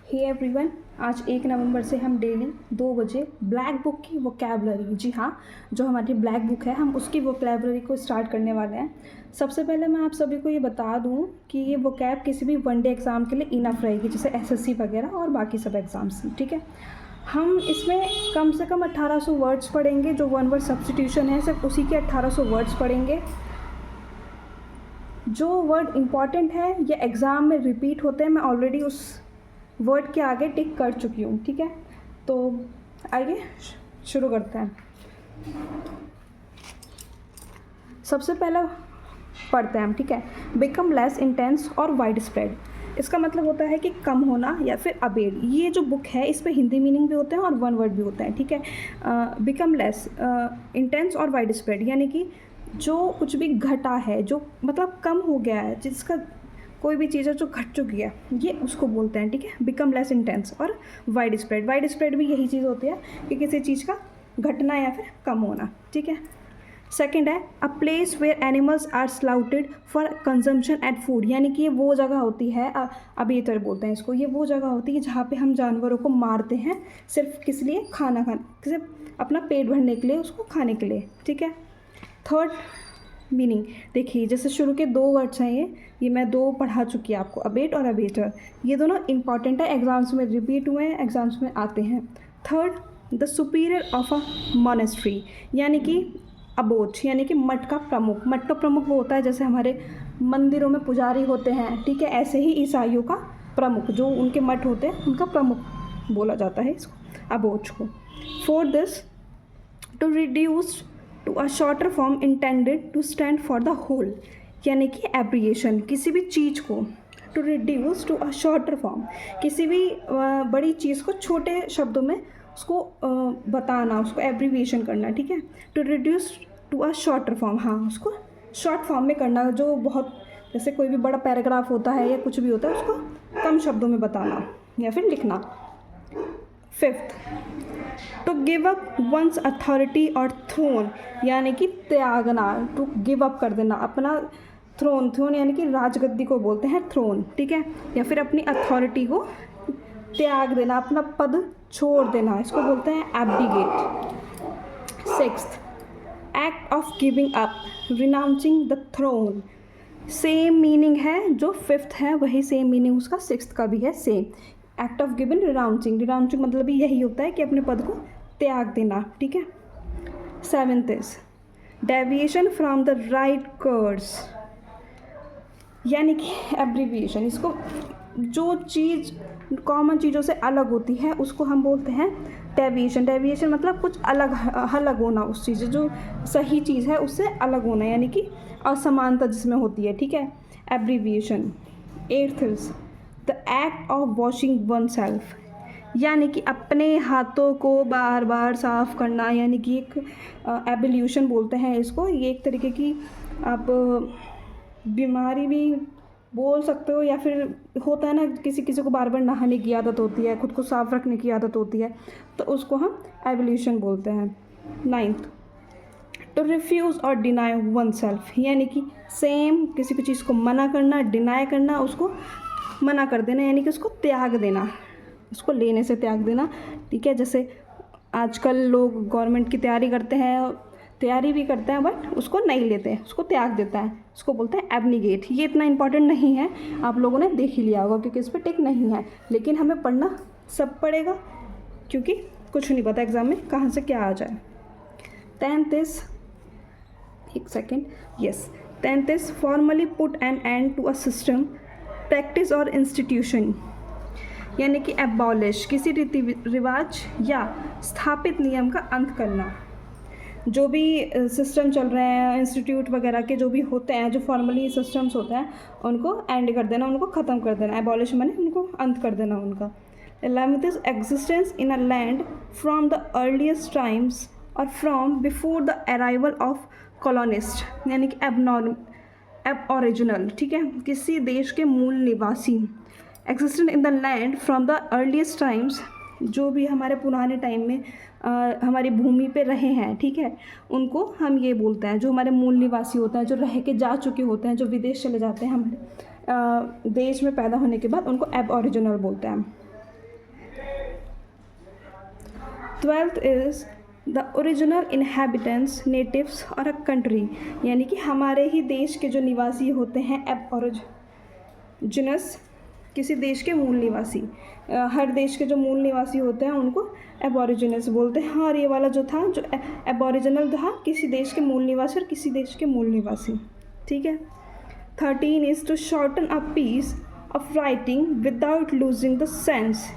Hey everyone, आज 1 नवंबर से हम डेली 2 बजे ब्लैक बुक की वोकैबलरी, जी हाँ, जो हमारी ब्लैक बुक है हम उसकी वोकैबलरी को स्टार्ट करने वाले हैं। सबसे पहले मैं आप सभी को ये बता दूं कि ये वोकैब किसी भी वनडे एग्ज़ाम के लिए इनफ रहेगी, जैसे एसएससी वगैरह और बाकी सब एग्ज़ाम्स, ठीक है। हम इसमें कम से कम 1800 वर्ड्स पढ़ेंगे। जो वन वर्ड सब्स्टिट्यूशन है सिर्फ उसी के 1800 वर्ड्स पढ़ेंगे। जो वर्ड इम्पॉर्टेंट है ये एग्ज़ाम में रिपीट होते हैं, मैं ऑलरेडी उस वर्ड के आगे टिक कर चुकी हूँ, ठीक है। तो आइए शुरू करते हैं। सबसे पहला पढ़ते हैं हम, ठीक है। बिकम लेस इंटेंस और वाइड स्प्रेड, इसका मतलब होता है कि कम होना या फिर अबेड। ये जो बुक है इस पर हिंदी मीनिंग भी होते हैं और वन वर्ड भी होता है, ठीक है। बिकम लेस इंटेंस और वाइड स्प्रेड, यानी कि जो कुछ भी घटा है, जो मतलब कम हो गया है, जिसका कोई भी चीज़ है जो घट चुकी है, ये उसको बोलते हैं, ठीक है। बिकम लेस इंटेंस और वाइड स्प्रेड। वाइड स्प्रेड भी यही चीज़ होती है कि किसी चीज़ का घटना या फिर कम होना, ठीक है। सेकेंड है a place where animals are slaughtered for consumption at food, यानी कि ये वो जगह होती है, अबेटर बोलते हैं इसको, ये वो जगह होती है जहाँ पे हम जानवरों को मारते हैं सिर्फ किस लिए, खाना सिर्फ अपना पेट भरने के लिए, उसको खाने के लिए, ठीक है। थर्ड मीनिंग देखिए, जैसे शुरू के 2 वर्ड्स हैं, ये मैं 2 पढ़ा चुकी है आपको, अबेट और अबेटर। ये दोनों इंपॉर्टेंट है, एग्जाम्स में रिपीट हुए हैं, एग्जाम्स में आते हैं। Third the superior of a monastery, यानी कि अबोच, यानी कि मठ का प्रमुख। मठ का प्रमुख वो होता है जैसे हमारे मंदिरों में पुजारी होते हैं, ठीक है, ऐसे ही ईसाइयों का प्रमुख, जो उनके मठ होते हैं उनका प्रमुख बोला जाता है इसको, अबोच को। Fourth this to reduce to a shorter form intended to stand for the whole, यानी कि एब्रिएशन, किसी भी चीज़ को to reduce to a shorter form, किसी भी बड़ी चीज़ को छोटे शब्दों में उसको बताना, उसको एब्रीविएशन करना, ठीक है। To reduce to a shorter form, हाँ, उसको शॉर्ट फॉर्म में करना, जो बहुत जैसे कोई भी बड़ा पैराग्राफ होता है या कुछ भी होता है उसको कम शब्दों में बताना या फिर लिखना। Fifth to give up one's authority और थ्रोन, यानी कि त्यागना, टू गिव अप कर देना अपना थ्रोन यानी कि राजगद्दी को बोलते हैं थ्रोन, ठीक है, या फिर अपनी अथॉरिटी को त्याग देना, अपना पद छोड़ देना, इसको बोलते हैं abdicate. Sixth act of giving up, renouncing the throne, same meaning है जो फिफ्थ है, वही सेम मीनिंग उसका सिक्स्थ का भी है, same. Act of giving, renouncing मतलब भी यही होता है कि अपने पद को त्याग देना, ठीक है। Seventh is deviation from the right course, यानी कि एब्रीविएशन, इसको जो चीज़ कॉमन चीज़ों से अलग होती है उसको हम बोलते हैं डेविएशन। डेविएशन मतलब कुछ अलग होना, उस चीज़ जो सही चीज़ है उससे अलग होना, यानी कि असमानता जिसमें होती है, ठीक है, abbreviation. Eighth is the act of washing one self, यानी कि अपने हाथों को बार बार साफ़ करना, यानी कि एक एबल्यूशन बोलते हैं इसको। ये एक तरीके की आप बीमारी भी बोल सकते हो, या फिर होता है ना किसी किसी को बार बार नहाने की आदत होती है, खुद को साफ रखने की आदत होती है, तो उसको हम एवोल्यूशन बोलते हैं। नाइन्थ टू रिफ्यूज़ और डिनाई वन सेल्फ, यानी कि सेम किसी भी चीज़ को मना करना, डिनाई करना, उसको मना कर देना, यानी कि उसको त्याग देना, उसको लेने से त्याग देना, ठीक है। जैसे आजकल लोग गवर्नमेंट की तैयारी करते हैं, तैयारी भी करते हैं बट उसको नहीं लेते, उसको त्याग देता है, उसको बोलते हैं एबनिगेट। ये इतना इंपॉर्टेंट नहीं है, आप लोगों ने देख ही लिया होगा क्योंकि इस पर टिक नहीं है, लेकिन हमें पढ़ना सब पड़ेगा क्योंकि कुछ नहीं पता एग्ज़ाम में कहाँ से क्या आ जाए। टेंथ इज एक second, yes, tenth is formally put an end to a system, practice और इंस्टीट्यूशन, यानी कि एबॉलिश, किसी रीति रिवाज या स्थापित नियम का अंत करना। जो भी सिस्टम चल रहे हैं, इंस्टीट्यूट वगैरह के जो भी होते हैं, जो फॉर्मली सिस्टम्स होते हैं, उनको एंड कर देना, उनको ख़त्म कर देना, एबॉलिश माने उनको अंत कर देना उनका। 11th is existence in a land from the earliest times और from before the arrival of colonist, यानी कि एबओरिजिनल, ठीक है, किसी देश के मूल निवासी। Existent in the land from the earliest times, जो भी हमारे पुराने टाइम में हमारी भूमि पे रहे हैं, ठीक है, उनको हम ये बोलते हैं, जो हमारे मूल निवासी होते हैं, जो रह के जा चुके होते हैं, जो विदेश चले जाते हैं हमारे देश में पैदा होने के बाद, उनको एबओरिजिनल बोलते हैं। 12th is the original inhabitants natives और अ कंट्री, यानी कि हमारे ही देश के जो निवासी होते हैं एबॉरिजिनस, किसी देश के मूल निवासी। हर देश के जो मूल निवासी होते हैं उनको एबॉरिजिनस बोलते हैं। और ये वाला जो था, जो एबॉरिजिनल था, किसी देश के मूल निवासी और किसी देश के मूल निवासी, ठीक है। 13 is to shorten a piece of writing without losing the sense.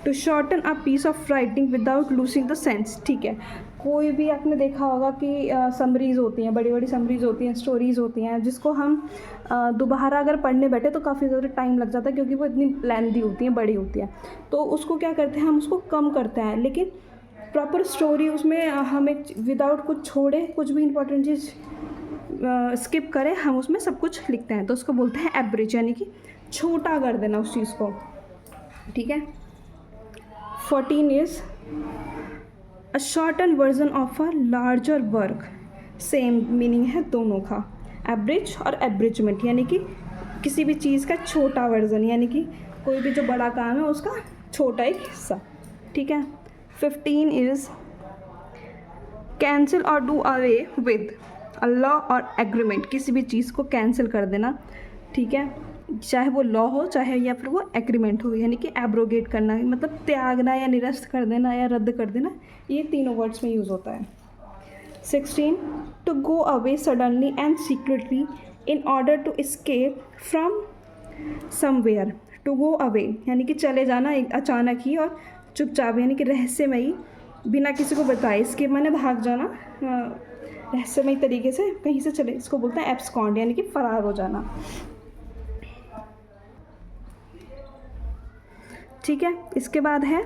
To shorten a piece of writing without losing the sense, ठीक है। कोई भी आपने देखा होगा कि समरीज़ होती हैं, बड़ी बड़ी समरीज़ होती हैं, स्टोरीज़ होती हैं, जिसको हम दोबारा अगर पढ़ने बैठे तो काफ़ी ज़्यादा टाइम लग जाता है, क्योंकि वो इतनी लेंथी होती हैं, बड़ी होती हैं। तो उसको क्या करते हैं, हम उसको कम करते हैं, लेकिन प्रॉपर स्टोरी उसमें हमें विदाउट कुछ छोड़े, कुछ भी इंपॉर्टेंट चीज़ स्किप करें, हम उसमें सब कुछ लिखते हैं, तो उसको बोलते हैं एब्रिज, यानी कि छोटा कर देना उस चीज़ को, ठीक है। 14 is a shorten version of a larger work. Same meaning है दोनों का, एब्रिज और एब्रिजमेंट, यानी कि किसी भी चीज़ का छोटा वर्जन, यानी कि कोई भी जो बड़ा काम है उसका छोटा एक हिस्सा, ठीक है। 15 इज़ कैंसिल और do away with a law और एग्रीमेंट, किसी भी चीज़ को कैंसिल कर देना, ठीक है, चाहे वो लॉ हो चाहे या फिर वो एग्रीमेंट हो, यानी कि एब्रोगेट करना, मतलब त्यागना या निरस्त कर देना या रद्द कर देना, ये तीनों वर्ड्स में यूज़ होता है। 16 to go away suddenly and secretly in order to escape from somewhere. To go away यानी कि चले जाना एक अचानक ही और चुपचाप, यानी कि रहस्यमयी, बिना किसी को बताए। एस्केप माने भाग जाना, रहस्यमयी तरीके से कहीं से चले, इसको बोलते हैं एब्सकॉन्ड, यानी कि फरार हो जाना, ठीक है। इसके बाद है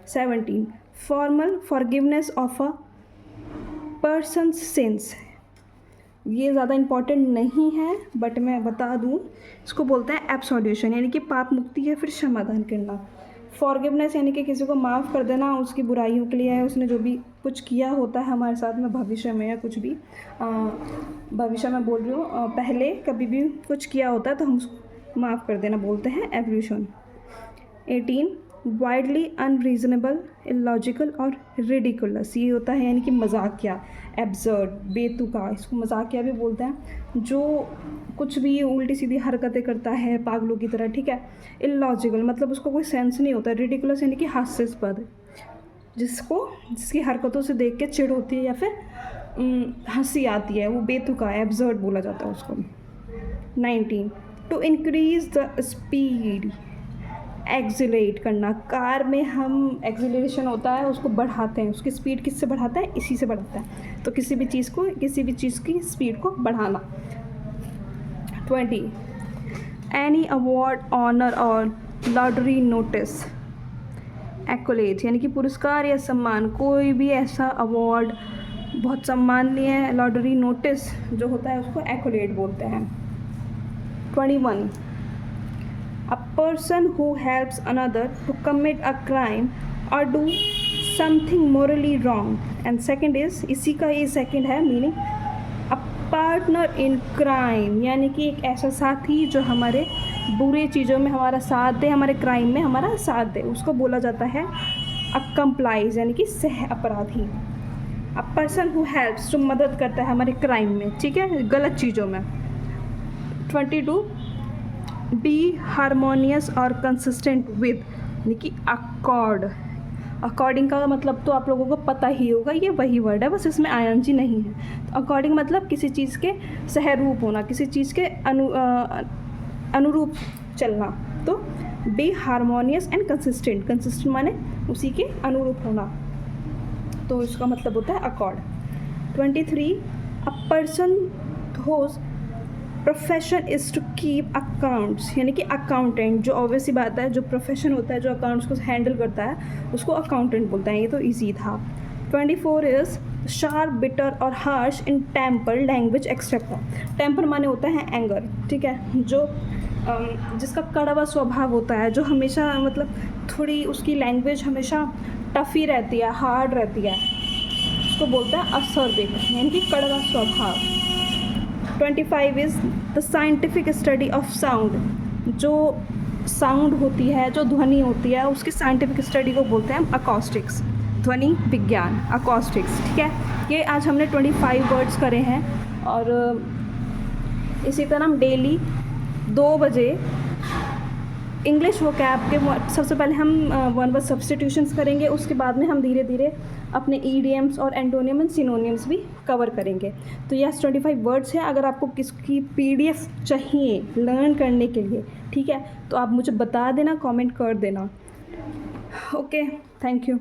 17 formal forgiveness of a person since. ये ज़्यादा इम्पॉर्टेंट नहीं है बट मैं बता दूँ, इसको बोलते हैं एब्सोल्यूशन, यानी कि पाप मुक्ति या फिर क्षमादान करना। फॉरगिवनेस यानी कि किसी को माफ़ कर देना उसकी बुराइयों के लिए, है उसने जो भी कुछ किया होता है हमारे साथ में भविष्य में, या कुछ भी भविष्य में बोल रही हूँ, पहले कभी भी कुछ किया होता है तो हम उसको माफ़ कर देना बोलते हैं एब्सोल्यूशन। 18 वाइडली अनरीजनेबल, इलॉजिकल और रिडिकुलस, ये होता है यानी कि मजाकिया, एब्सर्ड, बेतुका, इसको मजाकिया भी बोलते हैं, जो कुछ भी उल्टी सीधी हरकतें करता है पागलों की तरह, ठीक है। इलॉजिकल मतलब उसको कोई सेंस नहीं होता। रिडिकुलस यानी कि हास्यास्पद, जिसकी हरकतों से देख के चिढ़ होती है या फिर हंसी आती है, वो बेतुका, एब्सर्ड बोला जाता है उसको। 19 to increase the speed, accelerate करना, कार में हम एक्सिलेशन होता है उसको बढ़ाते हैं, उसकी स्पीड किससे बढ़ाता है, इसी से बढ़ाता है, तो किसी भी चीज़ की स्पीड को बढ़ाना। 20 एनी अवार्ड, ऑनर और लॉटरी नोटिस, एक्कोलेट यानी कि पुरस्कार या सम्मान, कोई भी ऐसा अवार्ड बहुत सम्माननीय है, लॉटरी नोटिस जो होता है उसको एक्कोलेट बोलते हैं। 21 a person who helps another to commit a crime or do something morally wrong, and second is, इसी का ये सेकंड है meaning, a partner in crime यानी कि एक ऐसा साथी जो हमारे बुरी चीज़ों में हमारा साथ दे, हमारे क्राइम में हमारा साथ दे, उसको बोला जाता है accomplice यानी कि सह अपराधी। a person who helps जो मदद करता है हमारे क्राइम में, ठीक है, गलत चीज़ों में। 22 बी हारमोनियस और कंसिस्टेंट विद यानी कि अकॉर्ड, अकॉर्डिंग का मतलब तो आप लोगों को पता ही होगा, ये वही वर्ड है, बस इसमें आईएनजी नहीं है। तो अकॉर्डिंग मतलब किसी चीज़ के सहरूप होना, किसी चीज़ के अनुरूप चलना, तो be harmonious and consistent, consistent माने उसी के अनुरूप होना, तो इसका मतलब होता है accord. 23 a person whose profession is to keep accounts यानी कि अकाउंटेंट, जो ऑब्वियसली बात है, जो प्रोफेशन होता है जो अकाउंट्स को हैंडल करता है उसको अकाउंटेंट बोलते हैं, ये तो ईजी था। 24 इज़ शार्प, बिटर और harsh in temper, language etcetera. Temper माने होता है एंगर, ठीक है, जो जिसका कड़वा स्वभाव होता है, जो हमेशा मतलब थोड़ी उसकी लैंग्वेज हमेशा टफ ही रहती है, हार्ड रहती है, उसको बोलते हैं असर्बिक यानी कि कड़वा स्वभाव। 25 is the scientific study of sound, जो साउंड होती है, जो ध्वनि होती है, उसकी साइंटिफिक स्टडी को बोलते हैं हम अकॉस्टिक्स, ध्वनि विज्ञान, अकॉस्टिक्स। ठीक है, ये आज हमने 25 वर्ड्स करे हैं। और इसी तरह हम डेली 2 बजे इंग्लिश वोकैब के सबसे पहले हम वन वर्ड सब्स्टिट्यूशंस करेंगे, उसके बाद में हम धीरे धीरे अपने ईडियम्स और एंटोनियम एंड सिनोनियम्स भी कवर करेंगे। तो यस 25 वर्ड्स हैं। अगर आपको किसकी PDF चाहिए लर्न करने के लिए, ठीक है, तो आप मुझे बता देना, कमेंट कर देना। Okay, thank you.